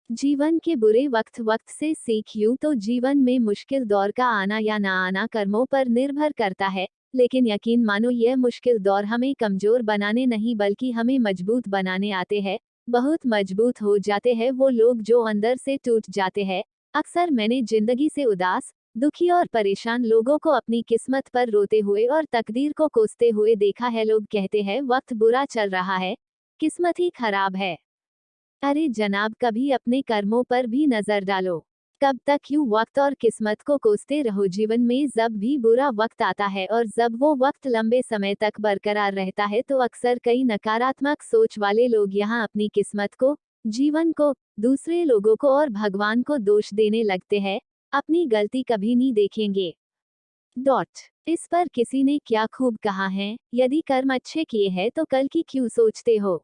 जीवन के बुरे वक्त से सीख यूं तो जीवन में मुश्किल दौर का आना या ना आना कर्मों पर निर्भर करता है। लेकिन यकीन मानो यह मुश्किल दौर हमें कमजोर बनाने नहीं बल्कि हमें मजबूत बनाने आते हैं। बहुत मजबूत हो जाते हैं वो लोग जो अंदर से टूट जाते हैं। अक्सर मैंने जिंदगी से उदास, दुखी और परेशान लोगों को अपनी किस्मत पर रोते हुए और तकदीर को कोसते हुए देखा है। लोग कहते हैं वक्त बुरा चल रहा है, किस्मत ही खराब है। अरे जनाब, कभी अपने कर्मों पर भी नजर डालो। कब तक यूं वक्त और किस्मत को कोसते रहो। जीवन में जब भी बुरा वक्त आता है और जब वो वक्त लंबे समय तक बरकरार रहता है तो अक्सर कई नकारात्मक सोच वाले लोग यहाँ अपनी किस्मत को, जीवन को, दूसरे लोगों को और भगवान को दोष देने लगते हैं। अपनी गलती कभी नहीं देखेंगे। डॉट। इस पर किसी ने क्या खूब कहा है, यदि कर्म अच्छे किए हैं तो कल की क्यों सोचते हो,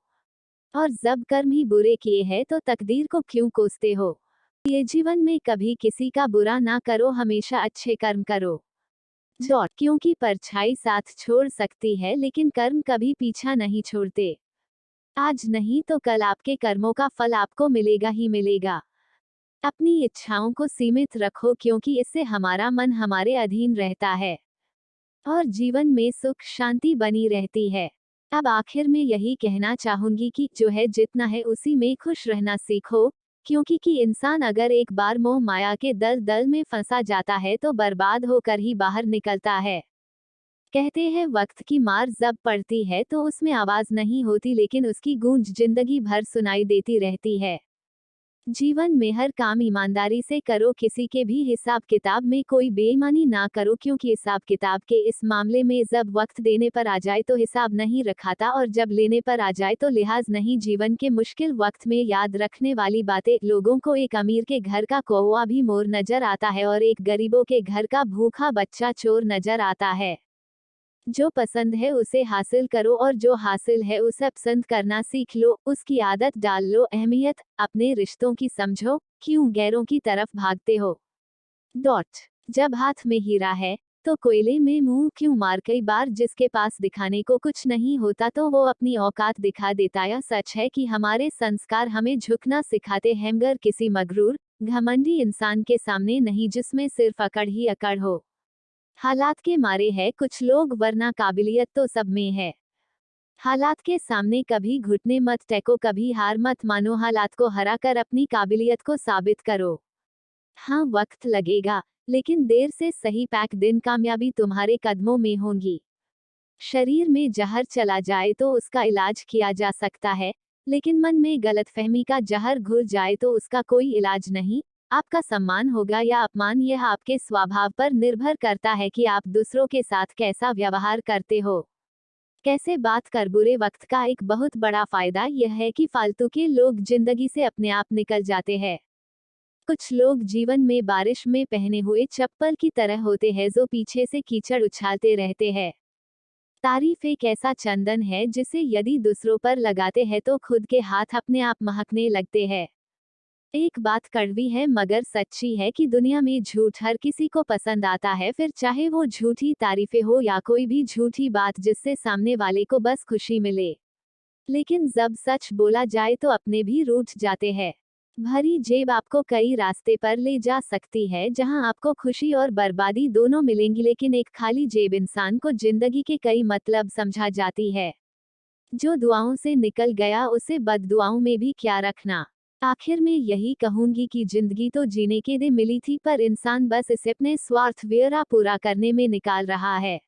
और जब कर्म ही बुरे किए हैं तो तकदीर को क्यों कोसते हो। ये जीवन में कभी किसी का बुरा ना करो, हमेशा अच्छे कर्म करो। डॉट। क्योंकि परछाई साथ छोड़ सकती है लेकिन कर्म कभी पीछा नहीं छोड़ते। आज नहीं तो कल आपके कर्मों का फल आपको मिलेगा ही मिलेगा। अपनी इच्छाओं को सीमित रखो क्योंकि इससे हमारा मन हमारे अधीन रहता है और जीवन में सुख शांति बनी रहती है। अब आखिर में यही कहना चाहूंगी कि जो है जितना है उसी में खुश रहना सीखो, क्योंकि इंसान अगर एक बार मोह माया के दल में फंसा जाता है तो बर्बाद होकर ही बाहर निकलता है। कहते हैं वक्त की मार जब पड़ती है तो उसमें आवाज नहीं होती लेकिन उसकी गूंज जिंदगी भर सुनाई देती रहती है। जीवन में हर काम ईमानदारी से करो, किसी के भी हिसाब किताब में कोई बेईमानी ना करो क्योंकि हिसाब किताब के इस मामले में जब वक्त देने पर आ जाए तो हिसाब नहीं रखाता और जब लेने पर आ जाए तो लिहाज नहीं। जीवन के मुश्किल वक्त में याद रखने वाली बातें, लोगों को एक अमीर के घर का कौवा भी मोर नजर आता है और एक गरीबों के घर का भूखा बच्चा चोर नजर आता है। जो पसंद है उसे हासिल करो और जो हासिल है उसे पसंद करना सीख लो, उसकी आदत डाल लो। अहमियत अपने रिश्तों की समझो, क्यों गैरों की तरफ भागते हो। डॉट। जब हाथ में हीरा है तो कोयले में मुंह क्यों मार। कई बार जिसके पास दिखाने को कुछ नहीं होता तो वो अपनी औकात दिखा देता। यह सच है कि हमारे संस्कार हमें झुकना सिखाते हैं, मगर किसी मगरूर, घमंडी इंसान के सामने नहीं जिसमें सिर्फ अकड़ ही अकड़ हो। हालात के मारे है कुछ लोग, वरना काबिलियत तो सब में है। हालात के सामने कभी घुटने मत टेको, कभी हार मत मानो। हालात को हरा कर अपनी काबिलियत को साबित करो। हाँ वक्त लगेगा, लेकिन देर से सही पैक दिन कामयाबी तुम्हारे कदमों में होंगी। शरीर में जहर चला जाए तो उसका इलाज किया जा सकता है, लेकिन मन में गलतफहमी का जहर घुल जाए तो उसका कोई इलाज नहीं। आपका सम्मान होगा या अपमान, यह आपके स्वभाव पर निर्भर करता है कि आप दूसरों के साथ कैसा व्यवहार करते हो, कैसे बात कर। बुरे वक्त का एक बहुत बड़ा फायदा यह है कि फालतू के लोग जिंदगी से अपने आप निकल जाते हैं। कुछ लोग जीवन में बारिश में पहने हुए चप्पल की तरह होते हैं जो पीछे से कीचड़ उछालते रहते हैं। तारीफ एक ऐसा चंदन है जिसे यदि दूसरों पर लगाते हैं तो खुद के हाथ अपने आप महकने लगते हैं। एक बात कड़वी है मगर सच्ची है कि दुनिया में झूठ हर किसी को पसंद आता है, फिर चाहे वो झूठी तारीफें हो या कोई भी झूठी बात जिससे सामने वाले को बस खुशी मिले। लेकिन जब सच बोला जाए तो अपने भी रूठ जाते हैं। भरी जेब आपको कई रास्ते पर ले जा सकती है जहां आपको खुशी और बर्बादी दोनों मिलेंगी, लेकिन एक खाली जेब इंसान को जिंदगी के कई मतलब समझा जाती है। जो दुआओं से निकल गया उसे बददुआओं में भी क्या रखना। आखिर में यही कहूंगी कि जिंदगी तो जीने के लिए मिली थी, पर इंसान बस इसे अपने स्वार्थ व्यरा पूरा करने में निकाल रहा है।